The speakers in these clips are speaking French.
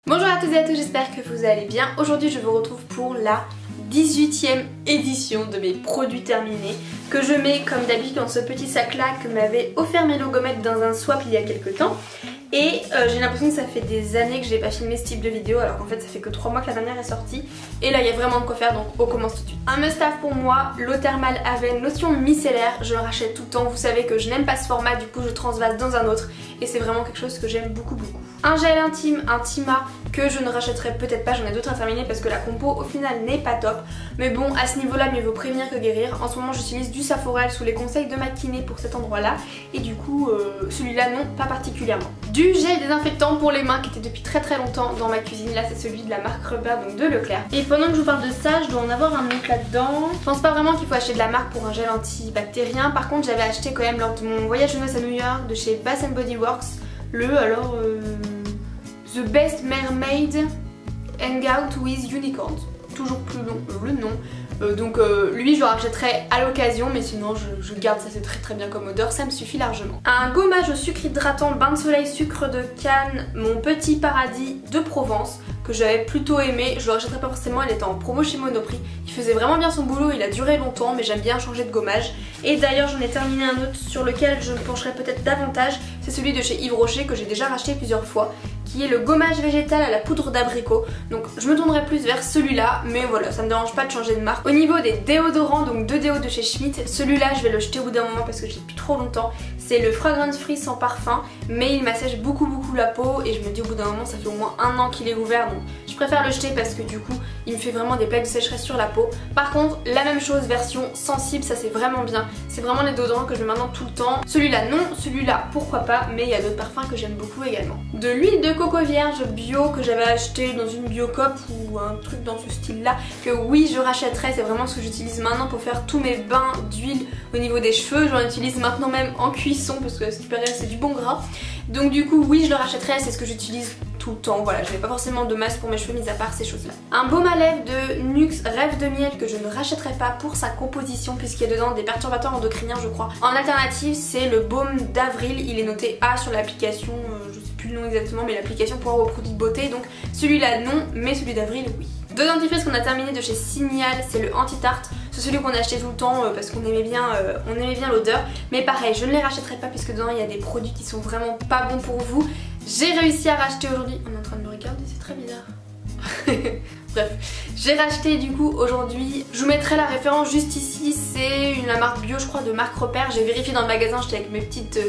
Bonjour à toutes et à tous, j'espère que vous allez bien. Aujourd'hui je vous retrouve pour la 18e édition de mes produits terminés que je mets comme d'habitude dans ce petit sac là que m'avait offert Mélo Gommette dans un swap il y a quelques temps. Et j'ai l'impression que ça fait des années que j'ai pas filmé ce type de vidéo alors qu'en fait ça fait que 3 mois que la dernière est sortie. Et là il y a vraiment de quoi faire, donc on commence tout de suite. Un must-have pour moi, l'eau thermale Aven lotion micellaire, je le rachète tout le temps. Vous savez que je n'aime pas ce format, du coup je transvase dans un autre et c'est vraiment quelque chose que j'aime beaucoup. Un gel intime, un Tima que je ne rachèterai peut-être pas, j'en ai d'autres à terminer parce que la compo au final n'est pas top. Mais bon, à ce niveau là mieux vaut prévenir que guérir. En ce moment j'utilise du Saforel sous les conseils de ma kiné pour cet endroit là. Et du coup celui-là non, pas particulièrement. Du gel désinfectant pour les mains qui était depuis très longtemps dans ma cuisine. Là c'est celui de la marque Rubber, donc de Leclerc. Et pendant que je vous parle de ça, je dois en avoir un autre là-dedans. Je pense pas vraiment qu'il faut acheter de la marque pour un gel antibactérien. Par contre j'avais acheté quand même lors de mon voyage de noces à New York de chez Bath & Body Works The Best Mermaid Hangout with Unicorns. Toujours plus long le nom. Lui je le rachèterai à l'occasion, mais sinon je garde, ça c'est très bien comme odeur, ça me suffit largement. Un gommage au sucre hydratant bain de soleil sucre de canne, mon petit paradis de Provence, que j'avais plutôt aimé. Je le rachèterai pas forcément, il était en promo chez Monoprix. Il faisait vraiment bien son boulot, il a duré longtemps, mais j'aime bien changer de gommage. Et d'ailleurs j'en ai terminé un autre sur lequel je me pencherai peut-être davantage. C'est celui de chez Yves Rocher que j'ai déjà racheté plusieurs fois, qui est le gommage végétal à la poudre d'abricot. Donc je me tournerai plus vers celui-là, mais voilà, ça me dérange pas de changer de marque. Au niveau des déodorants, donc 2 déos de chez Schmitt, celui-là je vais le jeter au bout d'un moment parce que j'ai depuis trop longtemps. C'est le Fragrance Free sans parfum, mais il m'assèche beaucoup la peau et je me dis au bout d'un moment, ça fait au moins 1 an qu'il est ouvert, donc je préfère le jeter parce que du coup il me fait vraiment des plaques de sécheresse sur la peau. Par contre la même chose version sensible, ça c'est vraiment bien. C'est vraiment les déodorants que je mets maintenant tout le temps. Celui-là non, celui-là pourquoi pas, mais il y a d'autres parfums que j'aime beaucoup également. De l'huile de coco vierge bio que j'avais acheté dans une Biocop ou un truc dans ce style là, que oui je rachèterai. C'est vraiment ce que j'utilise maintenant pour faire tous mes bains d'huile au niveau des cheveux. J'en utilise maintenant même en cuisson parce que ce qui paraît c'est du bon gras. Donc du coup oui je le rachèterai, c'est ce que j'utilise tout le temps. Voilà, je n'ai pas forcément de masse pour mes cheveux mis à part ces choses là. Un baume à lèvres de Nuxe Rêve de miel que je ne rachèterai pas pour sa composition puisqu'il y a dedans des perturbateurs endocriniens je crois. En alternative c'est le baume d'avril, il est noté A sur l'application, je sais plus le nom exactement, mais l'application pour avoir vos produits de beauté, donc celui-là non, mais celui d'avril oui. Deux dentifrices qu'on a terminé de chez Signal, c'est le anti-tarte. C'est celui qu'on a acheté tout le temps parce qu'on aimait bien l'odeur. Mais pareil, je ne les rachèterai pas puisque dedans il y a des produits qui sont vraiment pas bons pour vous. J'ai réussi à racheter aujourd'hui. On est en train de me regarder, c'est très bizarre. Bref, j'ai racheté du coup aujourd'hui. Je vous mettrai la référence juste ici. C'est la marque bio, je crois, de Marc Repère. J'ai vérifié dans le magasin, j'étais avec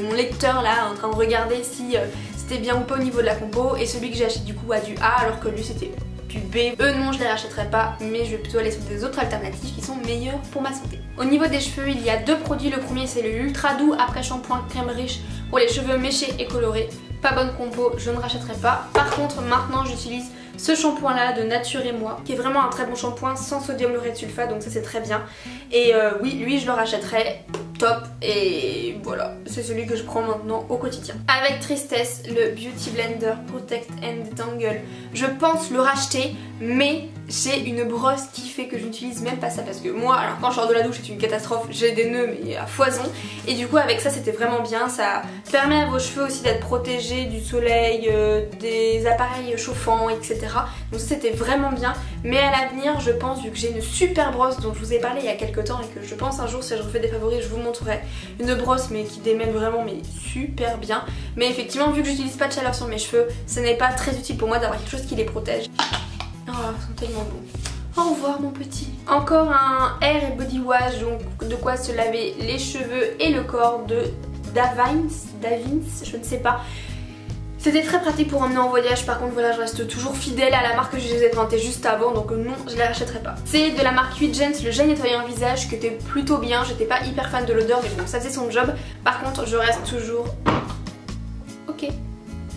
mon lecteur là en train de regarder si c'était bien ou pas au niveau de la compo. Et celui que j'ai acheté du coup a du A alors que lui c'était du B. Eux non, je les rachèterai pas, mais je vais plutôt aller sur des autres alternatives qui sont meilleures pour ma santé. Au niveau des cheveux, il y a 2 produits. Le premier c'est le Ultra Doux après shampoing crème riche pour les cheveux méchés et colorés. Pas bonne compo, je ne rachèterai pas. Par contre maintenant j'utilise ce shampoing là de Nature et Moi qui est vraiment un très bon shampoing sans sodium laureth de sulfate, donc ça c'est très bien. Et oui, lui je le rachèterai, top. Et voilà, c'est celui que je prends maintenant au quotidien. Avec tristesse, le Beauty Blender Protect and Detangle. Je pense le racheter, mais j'ai une brosse qui fait que je n'utilise même pas ça parce que moi, alors quand je sors de la douche c'est une catastrophe, j'ai des nœuds mais à foison. Et du coup avec ça c'était vraiment bien, ça permet à vos cheveux aussi d'être protégés du soleil, des appareils chauffants, etc. Donc ça c'était vraiment bien. Mais à l'avenir je pense, vu que j'ai une super brosse dont je vous ai parlé il y a quelques temps et que je pense un jour si je refais des favoris je vous montrerai, une brosse mais qui démêle vraiment mais super bien. Mais effectivement vu que j'utilise pas de chaleur sur mes cheveux, ce n'est pas très utile pour moi d'avoir quelque chose qui les protège. Oh, ils sont tellement beaux. Au revoir mon petit. Encore un hair et body wash, donc de quoi se laver les cheveux et le corps de Davins, je ne sais pas. C'était très pratique pour emmener en voyage. Par contre voilà, je reste toujours fidèle à la marque que je vous ai présentée juste avant, donc non, je ne la rachèterai pas. C'est de la marque 8 Gens, le gel nettoyant visage, qui était plutôt bien. J'étais pas hyper fan de l'odeur mais bon, ça faisait son job. Par contre je reste toujours ok.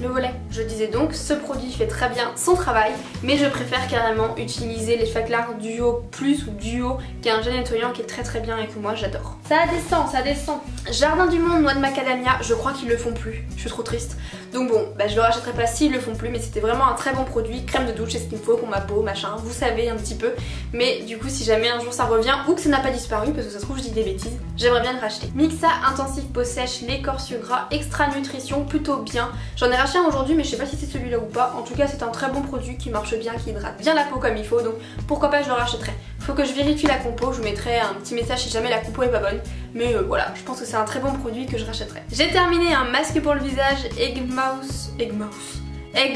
Le volet. Je disais donc, ce produit fait très bien son travail, mais je préfère carrément utiliser les Faclar Duo Plus ou Duo, qui est un gel nettoyant qui est très bien et que moi j'adore. Ça descend. Jardin du Monde, noix de macadamia, je crois qu'ils le font plus, je suis trop triste. Donc bon, bah, je le rachèterai pas s'ils le font plus, mais c'était vraiment un très bon produit, crème de douche, c'est ce qu'il me faut pour ma peau, machin, vous savez un petit peu. Mais du coup si jamais un jour ça revient ou que ça n'a pas disparu, parce que ça se trouve je dis des bêtises, j'aimerais bien le racheter. Mixa Intensive Peau Sèche, l'écorce gras, extra nutrition, plutôt bien. J'en ai racheté un aujourd'hui mais je sais pas si c'est celui-là ou pas. En tout cas c'est un très bon produit qui marche bien, qui hydrate bien la peau comme il faut, donc pourquoi pas je le rachèterai. Faut que je vérifie la compo, je vous mettrai un petit message si jamais la compo est pas bonne. Mais voilà, je pense que c'est un très bon produit que je rachèterai. J'ai terminé un masque pour le visage Egg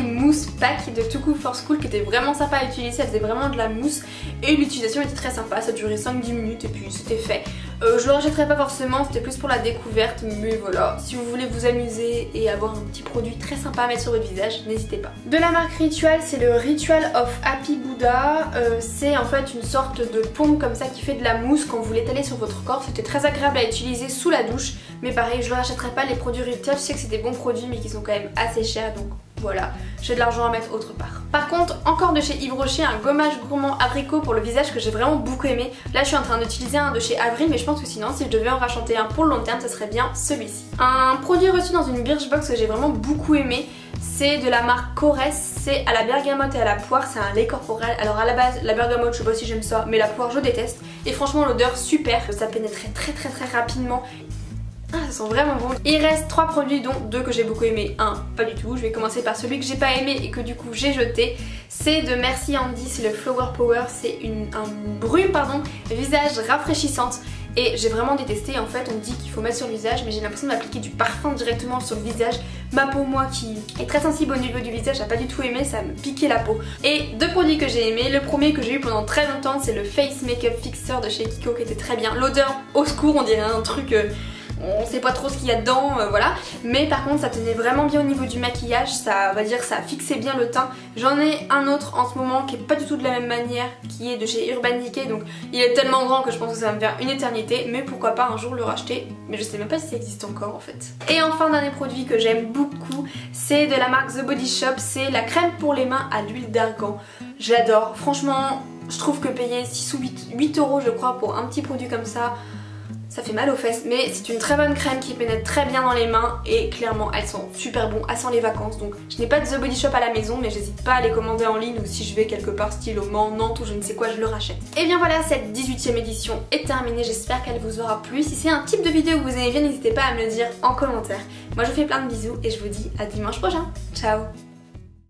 Mousse Pack de Too Cool for School qui était vraiment sympa à utiliser, ça faisait vraiment de la mousse et l'utilisation était très sympa, ça durait 5-10 minutes et puis c'était fait. Je le rachèterai pas forcément, c'était plus pour la découverte, mais voilà, si vous voulez vous amuser et avoir un petit produit très sympa à mettre sur votre visage, n'hésitez pas. De la marque Ritual, c'est le Ritual of Happy Buddha, c'est en fait une sorte de pompe comme ça qui fait de la mousse quand vous l'étalez sur votre corps, c'était très agréable à utiliser sous la douche, mais pareil je ne rachèterai pas les produits Ritual, je sais que c'est des bons produits mais qui sont quand même assez chers donc voilà, j'ai de l'argent à mettre autre part. Par contre, encore de chez Yves Rocher, un gommage gourmand abricot pour le visage que j'ai vraiment beaucoup aimé. Là je suis en train d'utiliser un de chez Avril mais je pense que sinon si je devais en racheter un pour le long terme ça serait bien celui-ci. Un produit reçu dans une Birchbox que j'ai vraiment beaucoup aimé, c'est de la marque Corès, c'est à la bergamote et à la poire, c'est un lait corporel. Alors à la base la bergamote je sais pas si j'aime ça mais la poire je déteste et franchement l'odeur super, ça pénétrait très rapidement. Ah, ça sent vraiment bon. Il reste 3 produits dont 2 que j'ai beaucoup aimé, 1 pas du tout. Je vais commencer par celui que j'ai pas aimé et que du coup j'ai jeté. C'est de Merci Andy, c'est le Flower Power, c'est un brume visage rafraîchissante. Et j'ai vraiment détesté, en fait on me dit qu'il faut mettre sur le visage mais j'ai l'impression d'appliquer du parfum directement sur le visage. Ma peau moi qui est très sensible au niveau du visage n'a pas du tout aimé, ça me piquait la peau. Et 2 produits que j'ai aimé, le premier que j'ai eu pendant très longtemps c'est le Face Makeup Fixer de chez Kiko qui était très bien. L'odeur au secours, on dirait un truc... on sait pas trop ce qu'il y a dedans, voilà. Mais par contre ça tenait vraiment bien au niveau du maquillage, ça va dire ça fixait bien le teint. J'en ai un autre en ce moment qui est pas du tout de la même manière, qui est de chez Urban Decay, donc il est tellement grand que je pense que ça va me faire une éternité, mais pourquoi pas un jour le racheter, mais je sais même pas si ça existe encore en fait. Et enfin dernier produit que j'aime beaucoup, c'est de la marque The Body Shop, c'est la crème pour les mains à l'huile d'argan. J'adore, franchement je trouve que payer 6 ou 8 € je crois pour un petit produit comme ça fait mal aux fesses, mais c'est une très bonne crème qui pénètre très bien dans les mains et clairement elles sont super bon, elles sentent les vacances. Donc je n'ai pas de The Body Shop à la maison mais j'hésite pas à les commander en ligne ou si je vais quelque part style au Mans, Nantes ou je ne sais quoi je le rachète. Et bien voilà, cette 18e édition est terminée, j'espère qu'elle vous aura plu. Si c'est un type de vidéo que vous aimez bien, n'hésitez pas à me le dire en commentaire. Moi je vous fais plein de bisous et je vous dis à dimanche prochain. Ciao.